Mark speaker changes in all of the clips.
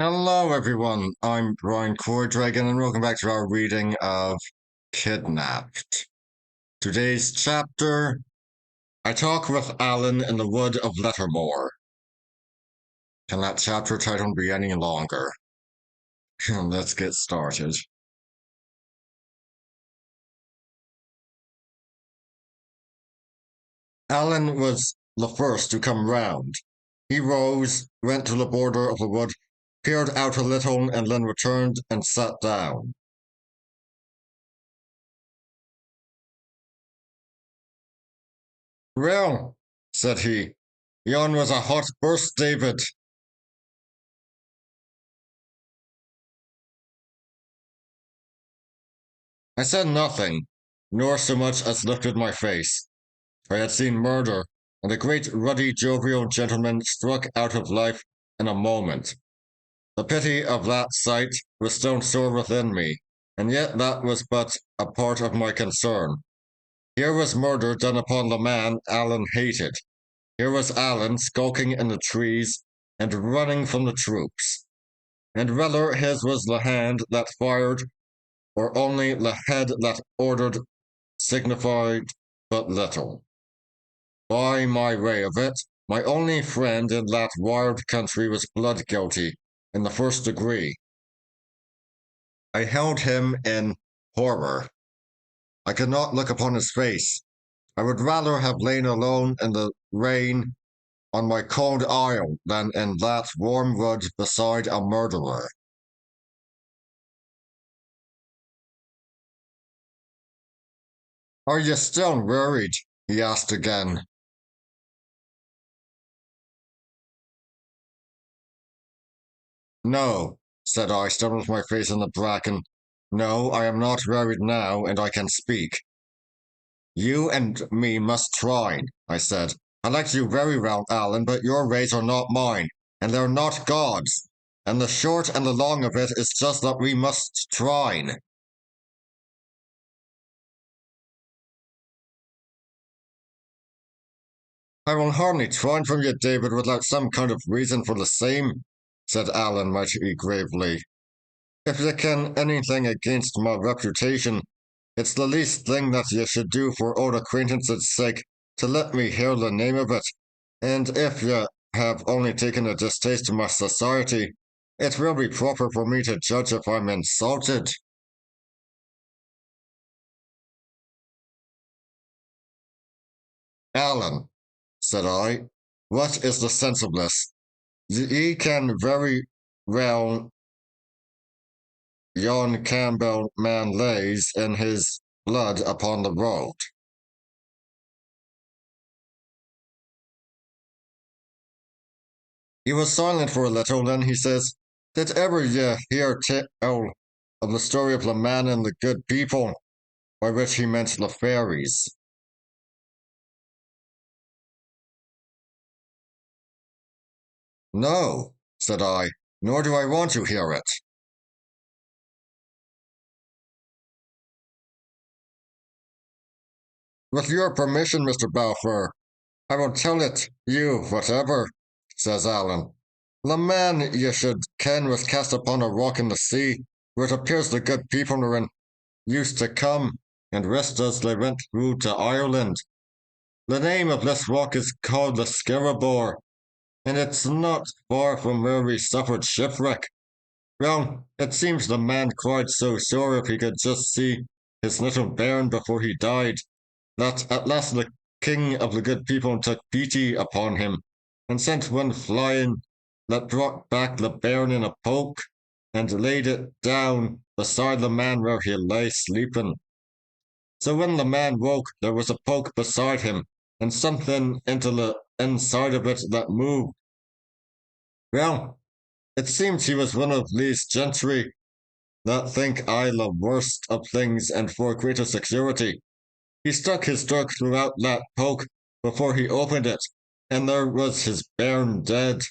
Speaker 1: Hello, everyone. I'm Bryan Dragon, and welcome back to our reading of Kidnapped. Today's chapter, I talk with Alan in the wood of Lettermore. Can that chapter title be any longer? Let's get started. Alan was the first to come round. He rose, went to the border of the wood, peered out a little, and then returned and sat down. Well, said he, yon was a hot burst, David. I said nothing, nor so much as lifted my face. I had seen murder, and a great ruddy jovial gentleman struck out of life in a moment. The pity of that sight was still sore within me, and yet that was but a part of my concern. Here was murder done upon the man Allen hated. Here was Allen skulking in the trees and running from the troops. And whether his was the hand that fired or only the head that ordered signified but little. By my way of it, my only friend in that wild country was blood guilty in the first degree. I held him in horror. I could not look upon his face. I would rather have lain alone in the rain on my cold isle than in that warm wood beside a murderer. Are you still worried? He asked again. No, said I, still with my face in the bracken. No, I am not worried now, and I can speak. You and me must try, I said. I like you very well, Alan, but your ways are not mine, and they're not God's. And the short and the long of it is just that we must try. I will hardly try from you, David, without some kind of reason for the same, said Alan mighty gravely. If you can anything against my reputation, it's the least thing that you should do for old acquaintance's sake to let me hear the name of it. And if you have only taken a distaste to my society, it will be proper for me to judge if I'm insulted. Alan, said I, what is the sense of this? Ye can very well yon Campbell man lays in his blood upon the road. He was silent for a little, then he says, did ever ye hear tell of the story of the man and the good people, by which he meant the fairies? No, said I, nor do I want to hear it. With your permission, Mr. Balfour, I will tell it you, whatever, says Allan. The man ye should ken was cast upon a rock in the sea, where it appears the good people are in used to come and rest as they went through to Ireland. The name of this rock is called the Scarabore, and it's not far from where we suffered shipwreck. Well, it seems the man cried so sore if he could just see his little bairn before he died, that at last the king of the good people took pity upon him, and sent one flying that brought back the bairn in a poke, and laid it down beside the man where he lay sleeping. So when the man woke, there was a poke beside him, and something into the inside of it that moved. Well, it seems he was one of these gentry that think I the worst of things, and for greater security. He stuck his dirk throughout that poke before he opened it, and there was his bairn dead.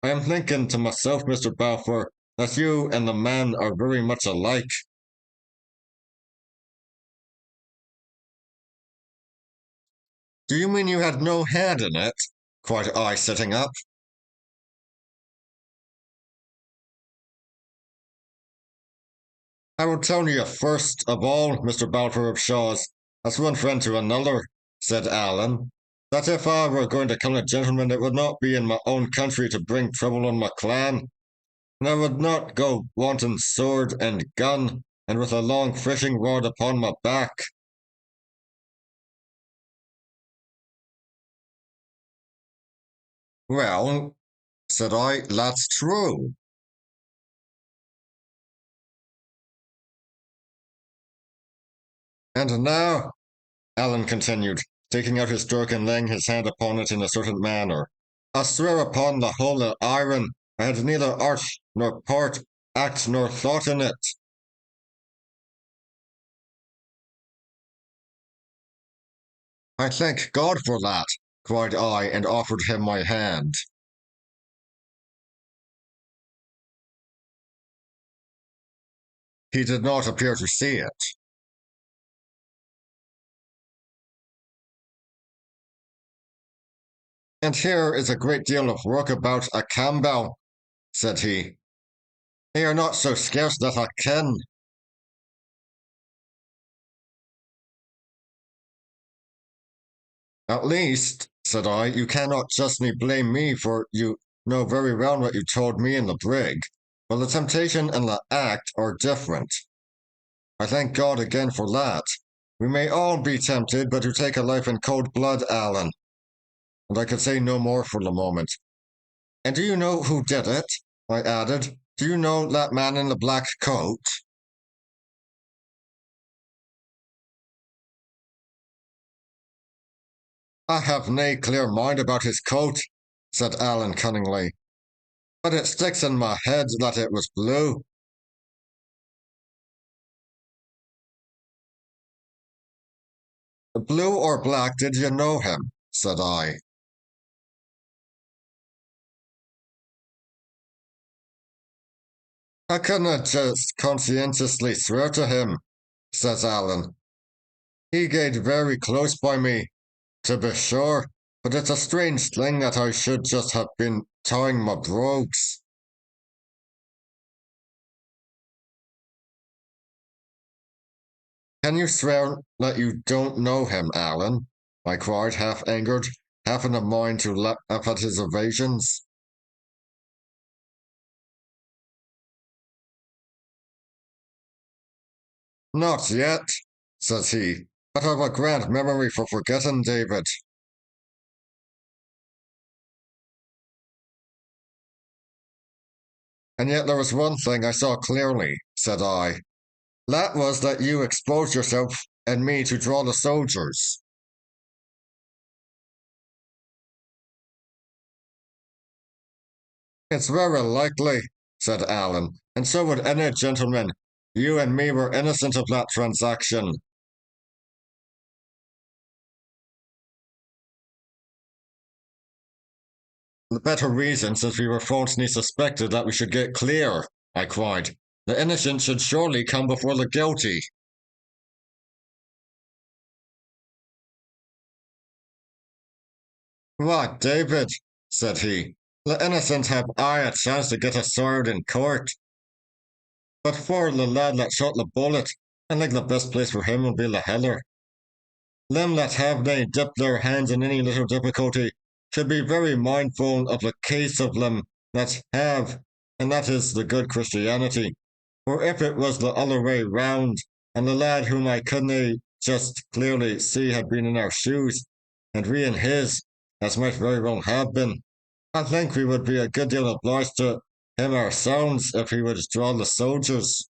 Speaker 1: I am thinking to myself, Mr. Balfour, that you and the man are very much alike. Do you mean you had no hand in it? Cried I, sitting up. I will tell you first of all, Mr. Balfour of Shaw's, as one friend to another, said Allen, that if I were going to kill a gentleman, it would not be in my own country to bring trouble on my clan, and I would not go wanting sword and gun, and with a long fishing rod upon my back. Well, said I, that's true. And now, Allen continued, taking out his dirk and laying his hand upon it in a certain manner, I swear upon the holy iron, I had neither art nor part, act nor thought in it. I thank God for that, cried I, and offered him my hand. He did not appear to see it. And here is a great deal of work about a Campbell, said he. They are not so scarce that I ken. At least, said I, you cannot justly blame me, for you know very well what you told me in the brig. But the temptation and the act are different. I thank God again for that. We may all be tempted, but to take a life in cold blood, Allen. And I could say no more for the moment. And do you know who did it? I added. Do you know that man in the black coat? I have nae clear mind about his coat, said Allen cunningly, but it sticks in my head that it was blue. Blue or black, did you know him? Said I. I couldn't just conscientiously swear to him, says Allen. He gaed very close by me, to be sure, but it's a strange thing that I should just have been tying my brogues. Can you swear that you don't know him, Allen? I cried, half angered, half in a mind to laugh at his evasions. Not yet, says he, but I've a grand memory for forgetting, David. And yet there was one thing I saw clearly, said I. That was that you exposed yourself and me to draw the soldiers. It's very likely, said Allen, and so would any gentleman. You and me were innocent of that transaction. The better reason, since we were falsely suspected that we should get clear, I cried. The innocent should surely come before the guilty. What, David? Said he. The innocent have I a chance to get a sword in court. But for the lad that shot the bullet, I think the best place for him will be the heather. Them that have they dipped their hands in any little difficulty should be very mindful of the case of them that have, and that is the good Christianity. For if it was the other way round, and the lad whom I couldn't just clearly see had been in our shoes, and we in his, as might very well have been, I think we would be a good deal obliged to him ourselves if he would draw the soldiers.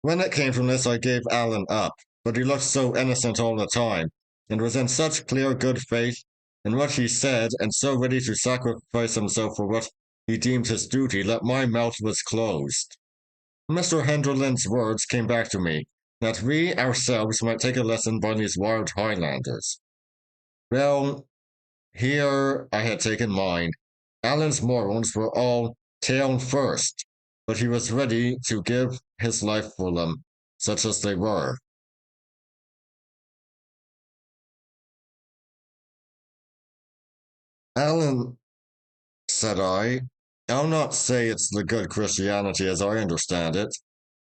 Speaker 1: When it came from this, I gave Allen up, but he looked so innocent all the time, and was in such clear good faith in what he said, and so ready to sacrifice himself for what he deemed his duty, that my mouth was closed. Mr. Henderland's words came back to me, that we ourselves might take a lesson by these wild Highlanders. Well, here I had taken mine. Allen's morals were all tail first, but he was ready to give his life for them, such as they were. Allen said I. I'll not say it's the good Christianity as I understand it,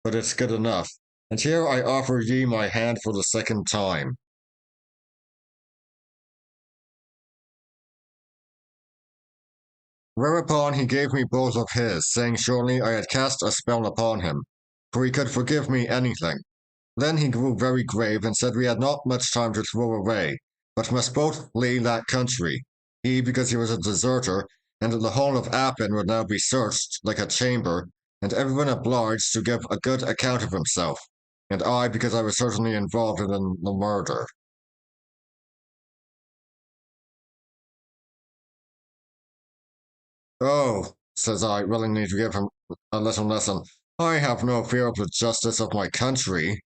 Speaker 1: but it's good enough. And here I offer ye my hand for the second time. Whereupon he gave me both of his, saying surely I had cast a spell upon him, for he could forgive me anything. Then he grew very grave and said we had not much time to throw away, but must both flee that country, he because he was a deserter, and that the whole of Appin would now be searched like a chamber, and everyone obliged to give a good account of himself, and I because I was certainly involved in the murder. Oh, says I, willingly to give him a little lesson, I have no fear of the justice of my country.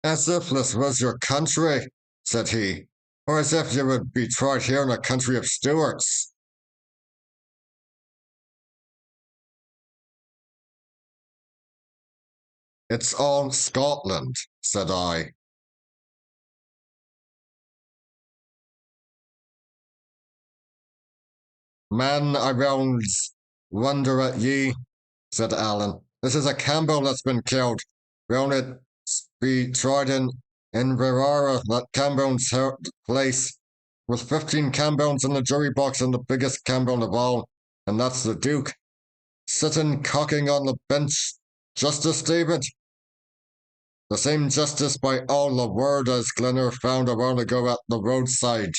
Speaker 1: As if this was your country, said he, or as if you would be tried here in a country of Stuarts. It's all Scotland, said I. Man, I rounds wonder at ye, said Allen. This is a Campbell that's been killed. Won't it be tried in Verara, that Campbell's place, with 15 Campbells in the jury box and the biggest Campbell of all, and that's the Duke, sitting cocking on the bench. Justice, David? The same justice by all the word as Glenner found a while ago at the roadside.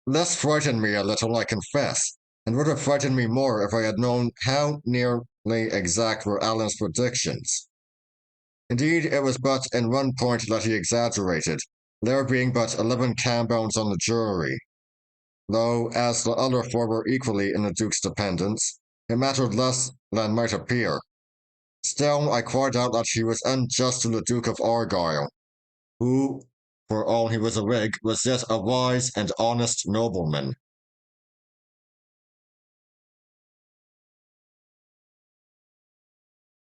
Speaker 1: This frightened me a little, I confess, and would have frightened me more if I had known how nearly exact were Allen's predictions. Indeed, it was but in one point that he exaggerated, there being but 11 Campbells on the jury, though, as the other four were equally in the Duke's dependence, it mattered less than might appear. Still, I cried out that he was unjust to the Duke of Argyle, who, for all he was a Whig, was yet a wise and honest nobleman.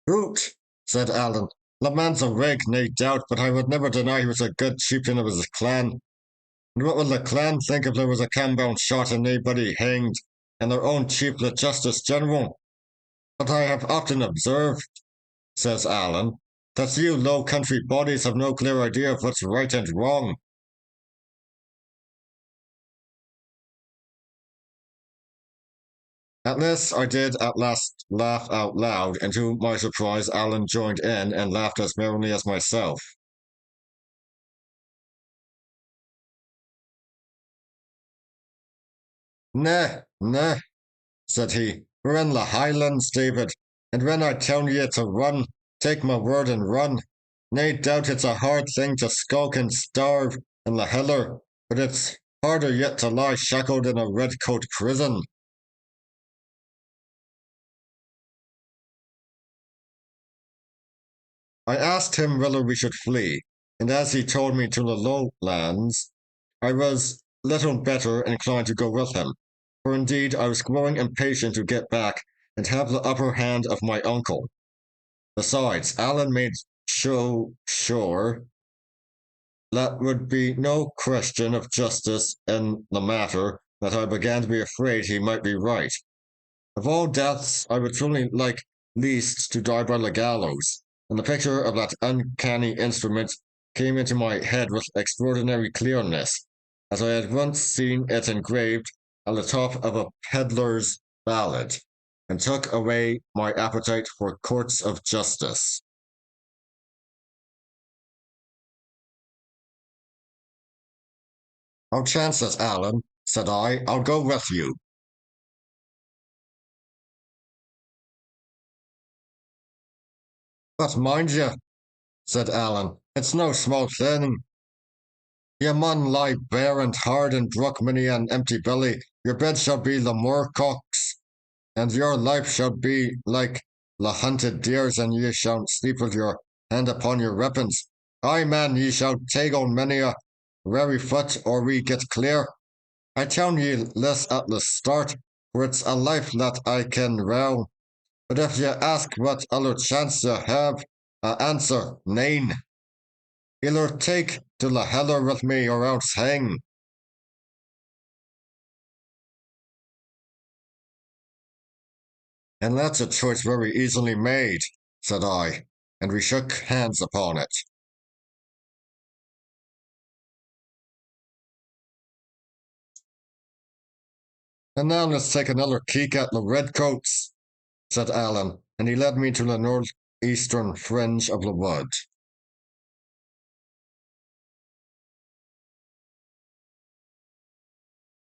Speaker 1: Hoot, said Allen. The man's a Whig, nae doubt, but I would never deny he was a good chieftain of his clan. And what will the clan think if there was a Campbell shot and naebody hanged, and their own chief the Justice General? But I have often observed, says Allen, that you low country bodies have no clear idea of what's right and wrong. At this, I did at last laugh out loud, and to my surprise, Allen joined in and laughed as merrily as myself. Nah, nah, said he. We're in the Highlands, David, and when I tell ye to run, take my word and run. Nae doubt it's a hard thing to skulk and starve in the heather, but it's harder yet to lie shackled in a red coat prison. I asked him whether we should flee, and as he told me to the lowlands, I was little better inclined to go with him, for indeed I was growing impatient to get back and have the upper hand of my uncle. Besides, Allen made sure that would be no question of justice in the matter that I began to be afraid he might be right. Of all deaths, I would truly like least to die by the gallows, and the picture of that uncanny instrument came into my head with extraordinary clearness, as I had once seen it engraved at the top of a peddler's ballad, and took away my appetite for courts of justice. I'll chance it, Allen, said I. I'll go with you. But mind you, said Allen, it's no small thing. Ye mun lie bare and hard and brook many an empty belly. Your bed shall be the moorcocks, and your life shall be like the hunted deers, and ye shall sleep with your hand upon your weapons. Ay, man, ye shall tagle many a weary foot, or we get clear. I tell ye this at the start, for it's a life that I ken well. But if you ask what other chance you have, I answer none. Either take to the heather with me or else hang. And that's a choice very easily made, said I, and we shook hands upon it. And now let's take another peek at the redcoats, said Alan, and he led me to the northeastern fringe of the wood.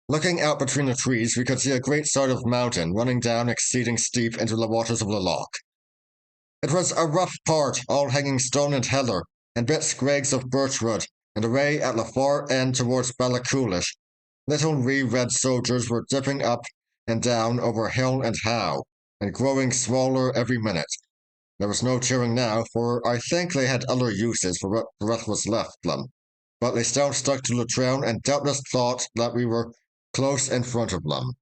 Speaker 1: Looking out between the trees, we could see a great sort of mountain running down exceeding steep into the waters of the loch. It was a rough part, all hanging stone and heather, and bit scrags of birchwood, and away at the far end towards Ballacoolish, little wee red soldiers were dipping up and down over hill and howe, and growing smaller every minute. There was no cheering now, for I think they had other uses for what breath was left them, but they still stuck to the trail and doubtless thought that we were close in front of them.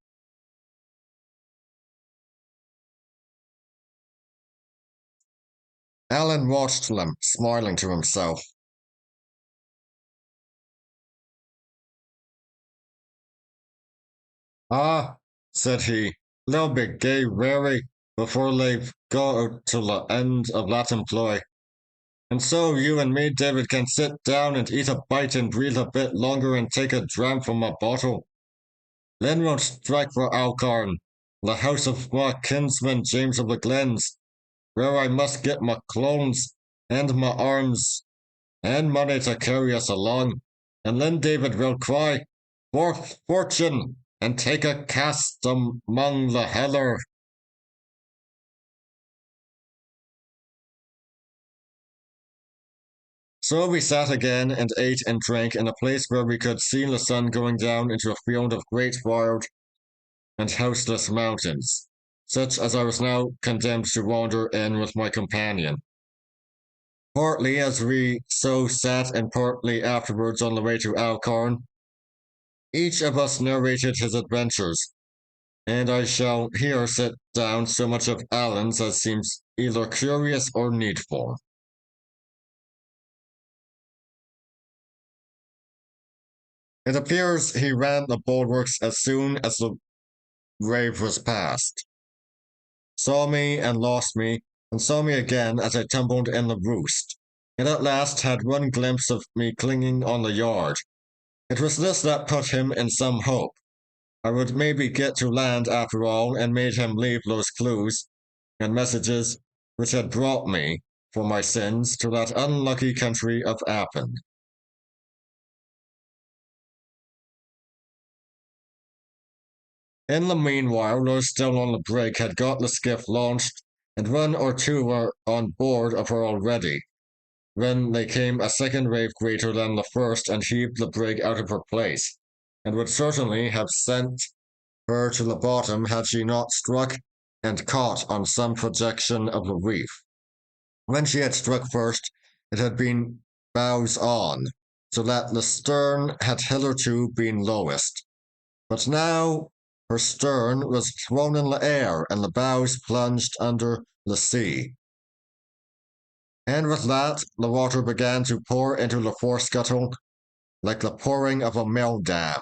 Speaker 1: Alan watched them, smiling to himself. Ah, said he, they'll be gay weary before they go to the end of that employ. And so you and me, David, can sit down and eat a bite and breathe a bit longer and take a dram from a bottle. Then we'll strike for Alcarn, the house of my kinsman James of the Glens, where I must get my clones and my arms and money to carry us along. And then David will cry, for fortune, and take a cast among the heather. So we sat again and ate and drank in a place where we could see the sun going down into a field of great wild and houseless mountains, such as I was now condemned to wander in with my companion. Partly as we so sat, and partly afterwards on the way to Alcorn, each of us narrated his adventures, and I shall here set down so much of Allan's as seems either curious or needful. It appears he ran the bulwarks as soon as the wave was past, saw me and lost me, and saw me again as I tumbled in the roost, and at last had one glimpse of me clinging on the yard. It was this that put him in some hope. I would maybe get to land after all, and made him leave those clues and messages which had brought me, for my sins, to that unlucky country of Appin. In the meanwhile, those still on the brig had got the skiff launched, and one or two were on board of her already, when they came a second wave greater than the first and heaved the brig out of her place, and would certainly have sent her to the bottom had she not struck and caught on some projection of the reef. When she had struck first, it had been bows on, so that the stern had hitherto been lowest. But now her stern was thrown in the air, and the bows plunged under the sea. And with that, the water began to pour into the forescuttle like the pouring of a mill dam.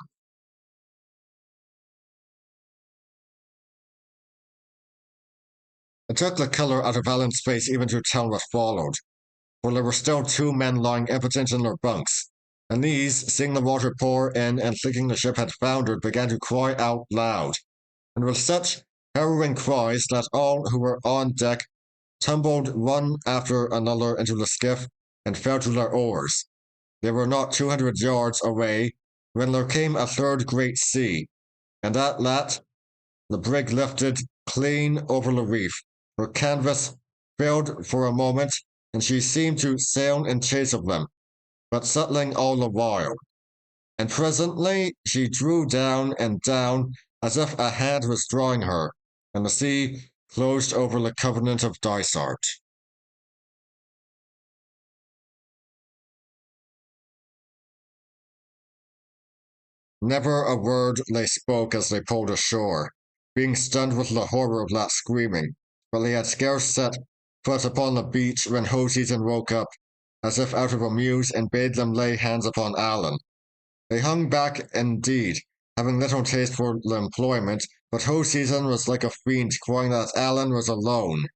Speaker 1: It took the colour out of Allan's face even to tell what followed, for there were still two men lying impotent in their bunks, and these, seeing the water pour in and thinking the ship had foundered, began to cry out loud, and with such harrowing cries that all who were on deck tumbled one after another into the skiff and fell to their oars. They were not 200 yards away when there came a third great sea, and at that the brig lifted clean over the reef. Her canvas filled for a moment, and she seemed to sail in chase of them, but settling all the while. And presently she drew down and down as if a hand was drawing her, and the sea closed over the covenant of Dysart. Never a word they spoke as they pulled ashore, being stunned with the horror of that screaming, but they had scarce set foot upon the beach when Hoseason woke up, as if out of a muse, and bade them lay hands upon Allen. They hung back indeed, having little taste for the employment, but Hoseason was like a fiend, crying that Allen was alone,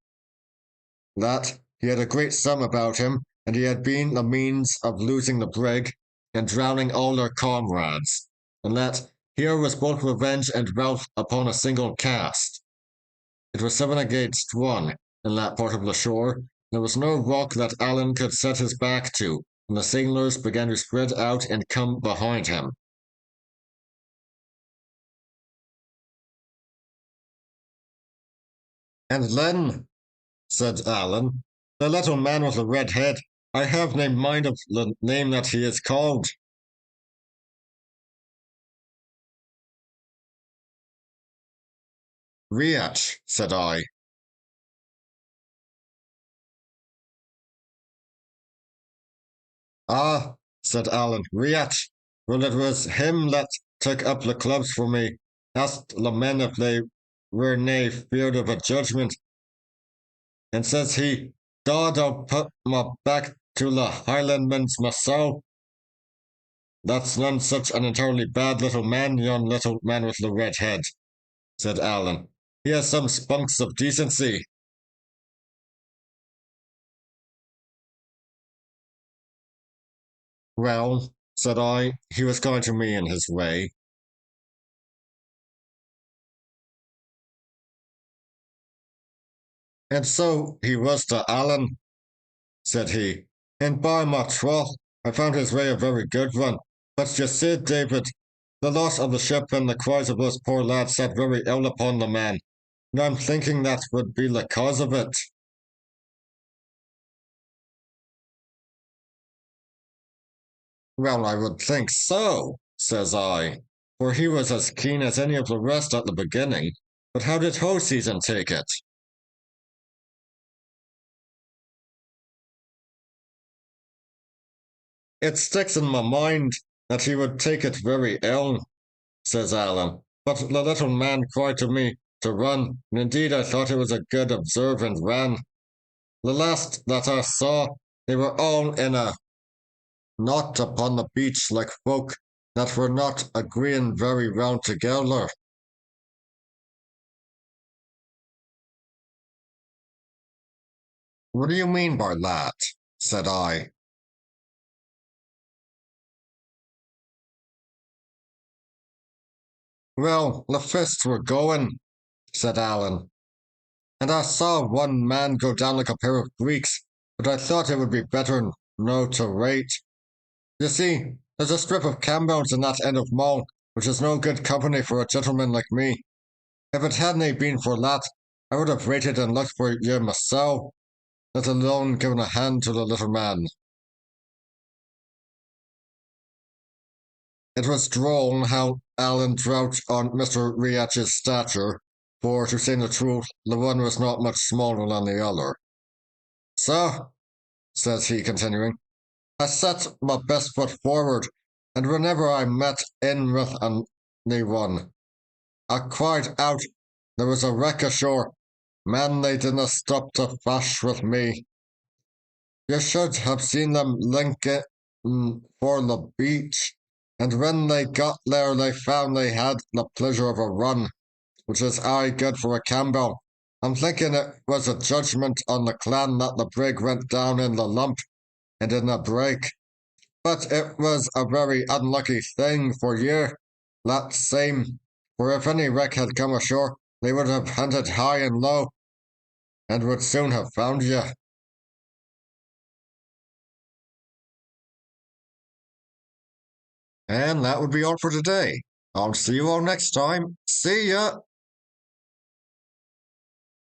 Speaker 1: that he had a great sum about him, and he had been the means of losing the brig and drowning all their comrades, and that here was both revenge and wealth upon a single cast. It was 7 against 1 in that part of the shore. There was no rock that Allen could set his back to, and the sailors began to spread out and come behind him. And then, said Allen, the little man with the red head, I have nae mind of the name that he is called. Riach, said I. Ah, said Allen, Riach. Well, it was him that took up the clubs for me, asked the men if they were nae feared of a judgment, and says he, God, I'll put my back to the Highlandmans myself. That's none such an entirely bad little man, yon little man with the red head, said Allen. He has some spunks of decency. Well, said I, he was kind to me in his way. And so he was to Allen, said he. And by my troth, I found his way a very good one. But you see, David, the loss of the ship and the cries of those poor lads sat very ill upon the man, and I'm thinking that would be the cause of it. Well, I would think so, says I, for he was as keen as any of the rest at the beginning. But how did Hoseason take it? It sticks in my mind that he would take it very ill, says Allen. But the little man cried to me to run, and indeed I thought it was a good observe and ran. The last that I saw, they were all in a knot upon the beach like folk that were not agreeing very well together. What do you mean by that? Said I. Well, the fists were going, said Allen, and I saw one man go down like a pair of Greeks, but I thought it would be better no to rate. You see, there's a strip of cambones in that end of Mull, which is no good company for a gentleman like me. If it hadn't been for that, I would have rated and looked for ye myself, let alone given a hand to the little man. It was droll how Allen dwelt on Mr. Riach's stature, for, to say the truth, the one was not much smaller than the other. So, says he, continuing, I set my best foot forward, and whenever I met in with anyone, I cried out there was a wreck ashore. Man, they didna stop to fash with me. You should have seen them linking for the beach, and when they got there, they found they had the pleasure of a run, which is aye good for a Campbell. I'm thinking it was a judgment on the clan that the brig went down in the lump and in a break. But it was a very unlucky thing for ye, that same, for if any wreck had come ashore, they would have hunted high and low, and would soon have found ye. And that would be all for today. I'll see you all next time. See ya!